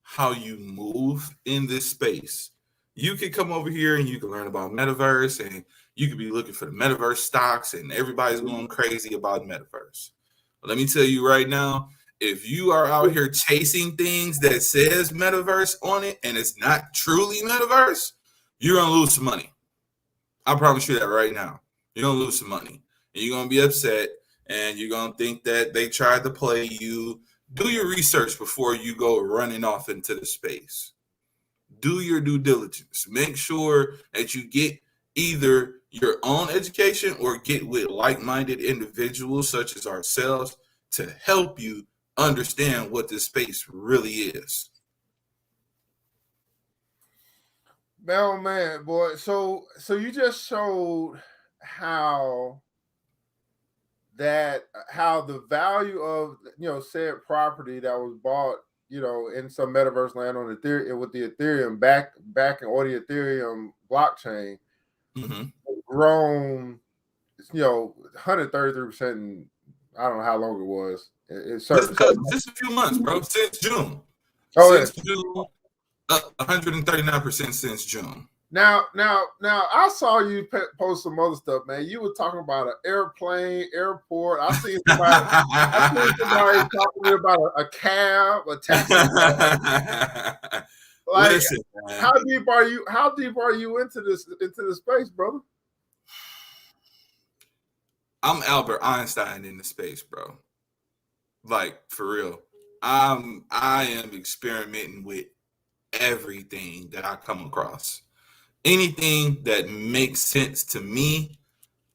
how you move in this space. You can come over here and you can learn about metaverse, and you could be looking for the metaverse stocks, and everybody's going crazy about metaverse. But let me tell you right now, if you are out here chasing things that says metaverse on it and it's not truly metaverse, you're going to lose some money. I promise you that right now. You're going to lose some money, and you're going to be upset. And you're going to think that they tried to play you. Do your research before you go running off into the space. Do your due diligence. Make sure that you get either your own education or get with like-minded individuals such as ourselves to help you understand what this space really is. Man, boy. So you just showed how the value of said property that was bought in some metaverse land on Ethereum with the Ethereum backing or the Ethereum blockchain grown 133%. In, I don't know how long it was. Just a few months, bro. Since June. June, 139% since June. Now, I saw you post some other stuff, man. You were talking about an airplane, airport. I seen somebody talking about a cab, a taxi. Like, listen, how deep are you? How deep are you into this space, brother? I'm Albert Einstein in the space, bro. Like, for real. I am experimenting with everything that I come across. Anything that makes sense to me,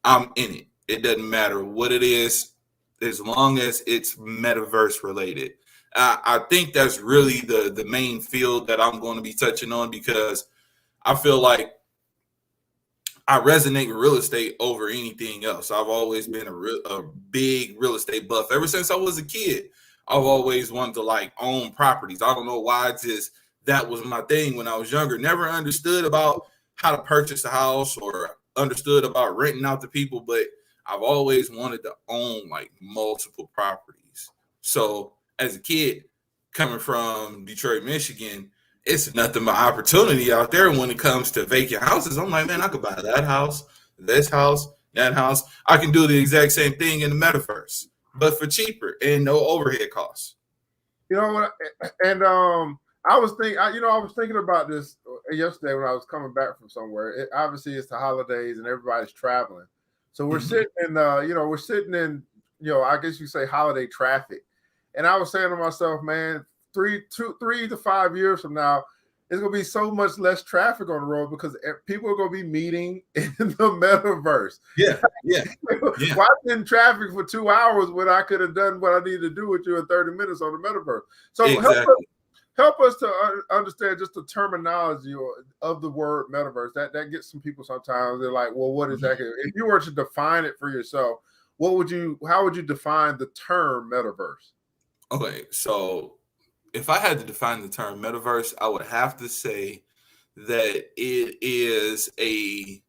I'm in it. It doesn't matter what it is, as long as it's metaverse related. I think that's really the main field that I'm going to be touching on, because I feel like I resonate with real estate over anything else. I've always been a big real estate buff. Ever since I was a kid, I've always wanted to own properties. I don't know why, that was my thing when I was younger. Never understood about how to purchase a house or understood about renting out to people, but I've always wanted to own multiple properties. So as a kid coming from Detroit, Michigan, it's nothing but opportunity out there when it comes to vacant houses. I'm like, man, I could buy that house, this house, that house. I can do the exact same thing in the metaverse, but for cheaper and no overhead costs. You know what? And I was thinking about this yesterday when I was coming back from somewhere. Obviously, it's the holidays and everybody's traveling, so we're sitting in, I guess you say holiday traffic. And I was saying to myself, man, 3 to 5 years from now, it's going to be so much less traffic on the road because people are going to be meeting in the metaverse. Yeah. Why in traffic for 2 hours when I could have done what I needed to do with you in 30 minutes on the metaverse? So exactly. help us to understand just the terminology of the word metaverse. That gets some people sometimes. They're like, well, what exactly? If you were to define it for yourself, how would you define the term metaverse? Okay, so if I had to define the term metaverse, I would have to say that it is a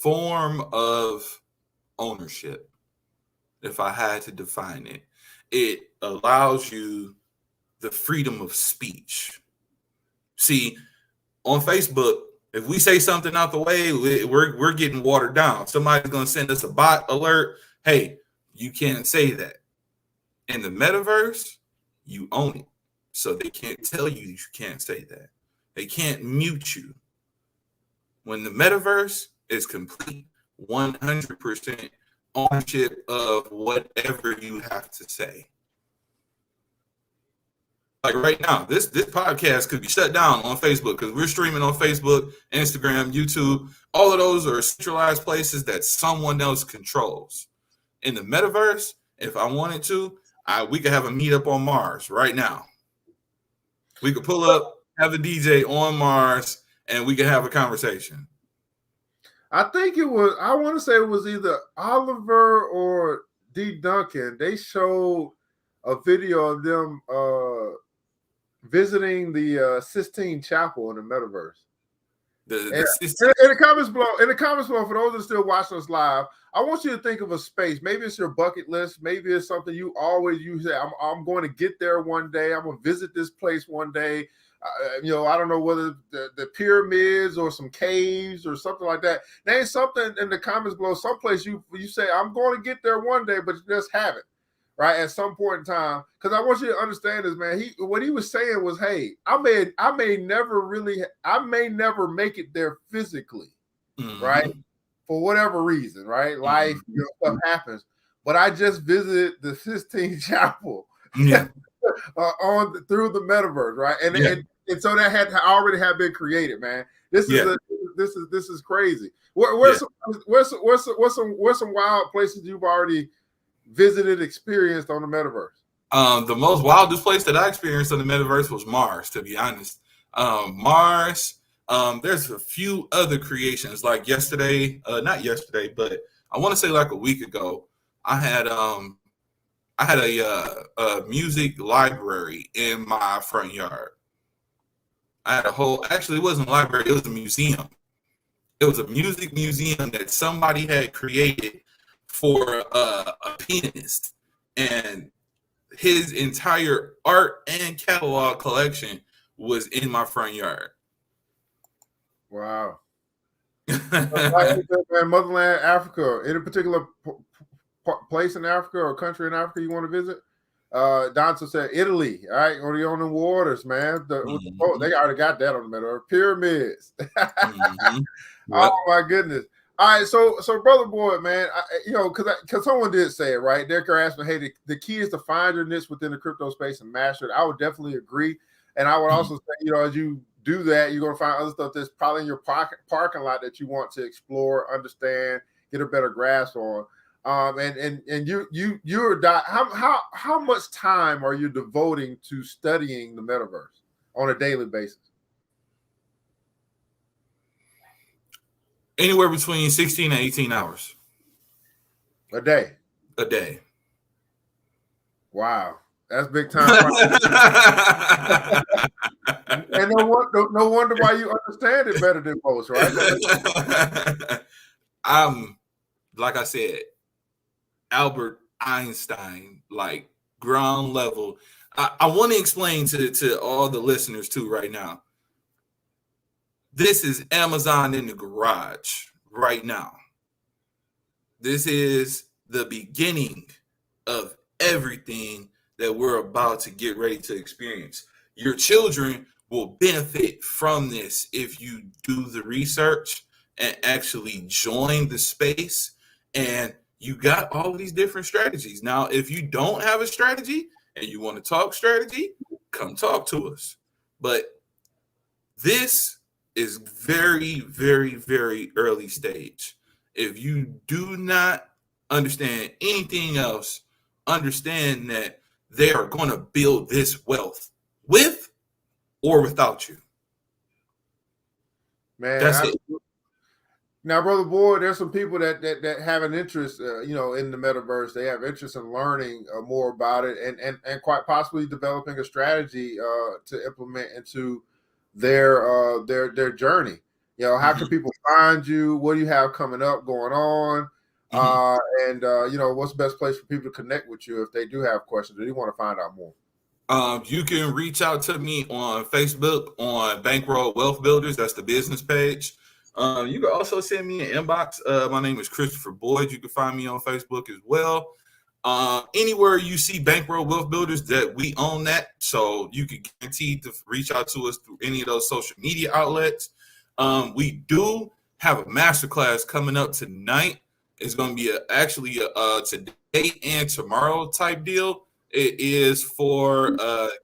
form of ownership. If I had to define it, it allows you the freedom of speech. See, on Facebook, if we say something out the way, we're getting watered down. Somebody's going to send us a bot alert. Hey, you can't say that. In the metaverse, you own it. So they can't tell you can't say that. They can't mute you. When the metaverse is complete 100% ownership of whatever you have to say. Like right now, this podcast could be shut down on Facebook because we're streaming on Facebook, Instagram, YouTube. All of those are centralized places that someone else controls. In the metaverse, if I wanted to, we could have a meetup on Mars right now. We could pull up, have a DJ on Mars, and we could have a conversation. I think it was, I want to say it was either Oliver or D. Duncan. They showed a video of them visiting the Sistine Chapel in the metaverse. In the comments below, for those that are still watching us live, I want you to think of a space. Maybe it's your bucket list. Maybe it's something you say, I'm going to get there one day. I'm going to visit this place one day. I don't know whether the pyramids or some caves or something like that. Name something in the comments below, someplace you say, I'm going to get there one day, but you just haven't, right? At some point in time. Because I want you to understand this, man. What he was saying was, hey, I may never make it there physically, right? For whatever reason, right? Life, stuff happens. But I just visited the Sistine Chapel. Yeah. Through the metaverse, right? And so that had already have been created, man. This is crazy. Where's some wild places you've already visited, experienced on the metaverse? The most wildest place that I experienced on the metaverse was Mars, to be honest. Mars. There's a few other creations. Like not yesterday, but I want to say like a week ago, I had a music library in my front yard. I had actually it wasn't a library, it was a museum. It was a music museum that somebody had created for a pianist. And his entire art and catalog collection was in my front yard. Wow. Motherland, Africa, any particular place in Africa or country in Africa you want to visit? Donson said Italy, all right, on the waters, man. They already got that on the middle. Pyramids. Oh my goodness. All right, so brother boy, man, because someone did say it, right? They're asking, hey, the key is to find your niche within the crypto space and master it. I would definitely agree, and I would also say, as you do that, you're gonna find other stuff that's probably in your parking lot that you want to explore, understand, get a better grasp on. And you're how much time are you devoting to studying the metaverse on a daily basis? Anywhere between 16 and 18 hours. A day. Wow. That's big time. And no wonder why you understand it better than most, right? Like I said, Albert Einstein, like ground level. I want to explain to all the listeners too right now. This is Amazon in the garage right now. This is the beginning of everything that we're about to get ready to experience. Your children will benefit from this if you do the research and actually join the space. And you got all of these different strategies. Now, if you don't have a strategy and you want to talk strategy, come talk to us. But This is very, very, very early stage. If you do not understand anything else, understand that they are going to build this wealth with or without you. Man, That's it. now, brother Boyd, there's some people that have an interest, in the metaverse. They have interest in learning more about it, and quite possibly developing a strategy to implement into their journey. How can people find you? What do you have coming up, going on? And what's the best place for people to connect with you if they do have questions or they want to find out more? You can reach out to me on Facebook on Bankroll Wealth Builders. That's the business page. You can also send me an inbox. My name is Christopher Boyd. You can find me on Facebook as well. Anywhere you see Bankroll Wealth Builders, that we own that. So you can guarantee to reach out to us through any of those social media outlets. We do have a masterclass coming up tonight. It's going to be actually a today and tomorrow type deal. It is for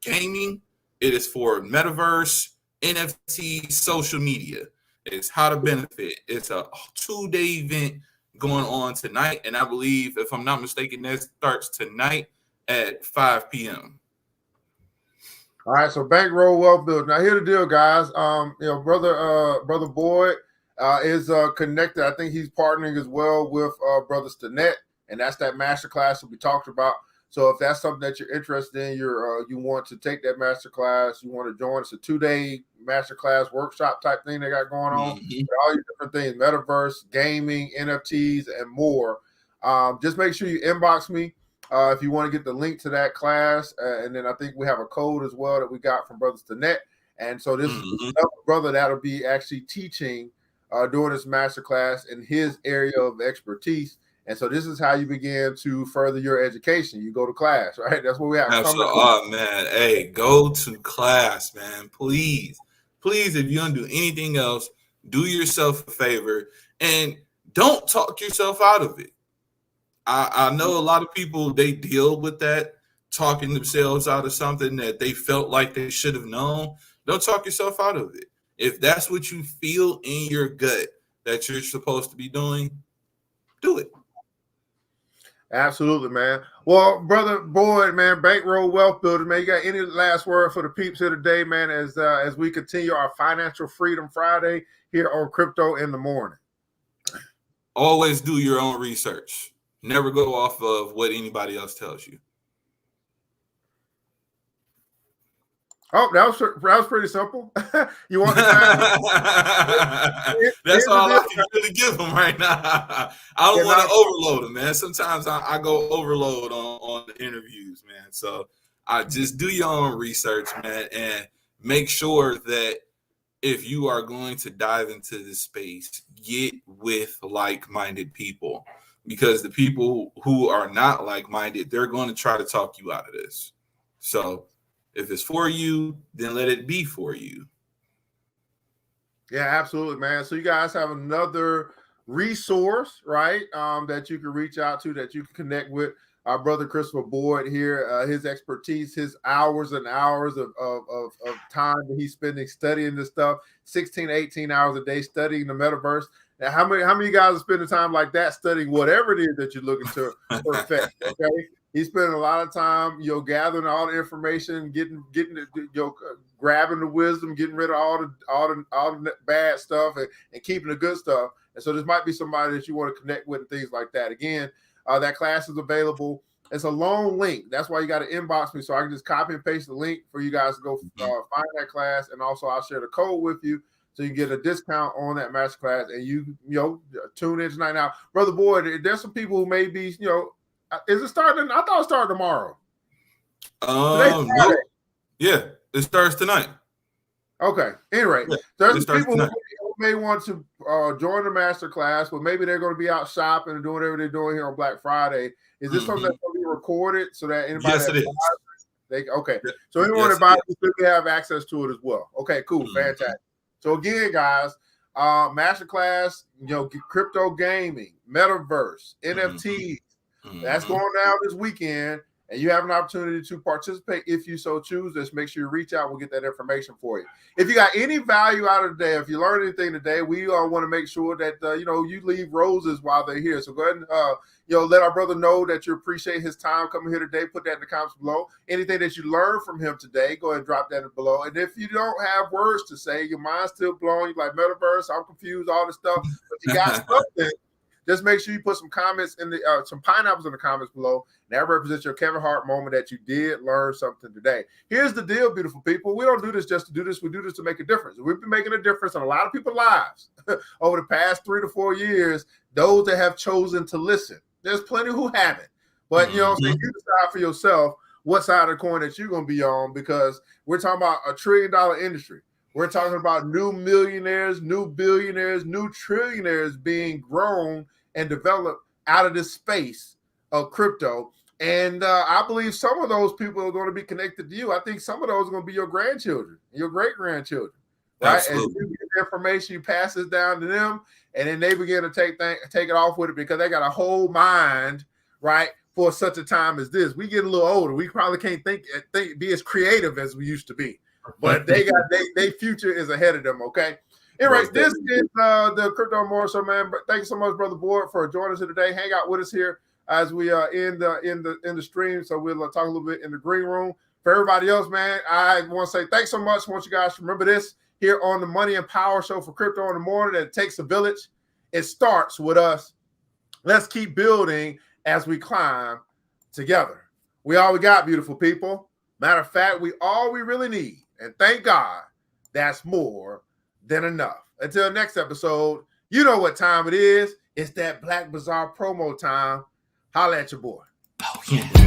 gaming. It is for metaverse, NFT, social media. It's how to benefit. It's a 2-day event going on tonight. And I believe, if I'm not mistaken, that starts tonight at 5 p.m. All right, so Bankroll Wealth Builder. Now, here's the deal, guys. Brother Boyd is connected. I think he's partnering as well with Brother Stinnett, and that's that masterclass that we talked about. So if that's something that you're interested in, you want to take that masterclass, you want to join, it's a 2-day masterclass workshop type thing they got going on. All your different things, metaverse, gaming, NFTs, and more. Just make sure you inbox me if you want to get the link to that class. And then I think we have a code as well that we got from Brother Stinnett. And so this is another brother that'll be actually teaching during this masterclass in his area of expertise. And so this is how you begin to further your education. You go to class, right? That's what we have. Absolutely. Oh, man. Hey, go to class, man. Please. Please, if you don't do anything else, do yourself a favor and don't talk yourself out of it. I know a lot of people, they deal with that, talking themselves out of something that they felt like they should have known. Don't talk yourself out of it. If that's what you feel in your gut that you're supposed to be doing, do it. Absolutely, man. Well, Brother Boyd, man, Bankroll Wealth Builder, man, you got any last word for the peeps here today, man, as we continue our Financial Freedom Friday here on Crypto in the Morning? Always do your own research. Never go off of what anybody else tells you. Oh, that was pretty simple. You want to That's all I can really give them right now. I don't want to overload them, man. Sometimes I go overload on the interviews, man. So I just do your own research, man, and make sure that if you are going to dive into this space, get with like-minded people, because the people who are not like-minded, they're going to try to talk you out of this. So if it's for you, then let it be for you. Yeah, absolutely, man. So you guys have another resource, right, that you can reach out to, that you can connect with our brother Christopher Boyd here. His expertise, his hours and hours of time that he's spending studying this stuff, 16, 18 hours a day studying the metaverse. Now, how many of you guys are spending time like that studying whatever it is that you're looking to perfect? Okay. He's spending a lot of time, gathering all the information, getting grabbing the wisdom, getting rid of all the bad stuff and keeping the good stuff. And so this might be somebody that you want to connect with and things like that. Again, that class is available. It's a long link. That's why you got to inbox me so I can just copy and paste the link for you guys to go find that class. And also I'll share the code with you so you get a discount on that masterclass. And you tune in tonight. Now, Brother Boyd, there's some people who may be, is it starting? I thought it started tomorrow. Nope. Yeah, it starts tonight. Okay. Anyway, there's people who may want to join the master class, but maybe they're going to be out shopping and doing whatever they're doing here on Black Friday. Is this something that's going to be recorded so that anybody? Yes, it is. Okay. So anyone that buys it should have access to it as well. Okay, cool. Fantastic. So again, guys, masterclass, crypto gaming, metaverse, NFTs. That's going down this weekend and you have an opportunity to participate if you so choose, just make sure you reach out. We'll get that information for you. If you got any value out of the day, if you learned anything today, we want to make sure that you leave roses while they're here. So go ahead and let our brother know that you appreciate his time coming here today. Put that in the comments below. Anything that you learned from him today, go ahead and drop that below. And if you don't have words to say, your mind's still blown, you're like, metaverse, I'm confused, all this stuff, but you got something. Just make sure you put some comments in some pineapples in the comments below. That represents your Kevin Hart moment that you did learn something today. Here's the deal, beautiful people. We don't do this just to do this. We do this to make a difference. We've been making a difference in a lot of people's lives over the past 3 to 4 years. Those that have chosen to listen. There's plenty who haven't. But so you decide for yourself what side of the coin that you're going to be on, because we're talking about $1 trillion industry. We're talking about new millionaires, new billionaires, new trillionaires being grown and developed out of this space of crypto. And I believe some of those people are going to be connected to you. I think some of those are going to be your grandchildren, your great-grandchildren, right? Absolutely. As you get the information, you pass this down to them, and then they begin to take it off with it, because they got a whole mind, right, for such a time as this. We get a little older. We probably can't be as creative as we used to be. But they future is ahead of them, okay? Anyway, this is the Crypto More Show, man. Thank you so much, Brother Boyd, for joining us here today. Hang out with us here as we are in the stream. So we'll talk a little bit in the green room. For everybody else, man, I want to say thanks so much. I want you guys to remember this here on the Money and Power Show for Crypto in the Morning, that it takes a village. It starts with us. Let's keep building as we climb together. We all we got, beautiful people. Matter of fact, all we really need. And thank God, that's more than enough. Until next episode, you know what time it is. It's that Black Bazaar promo time. Holla at your boy. Oh, yeah.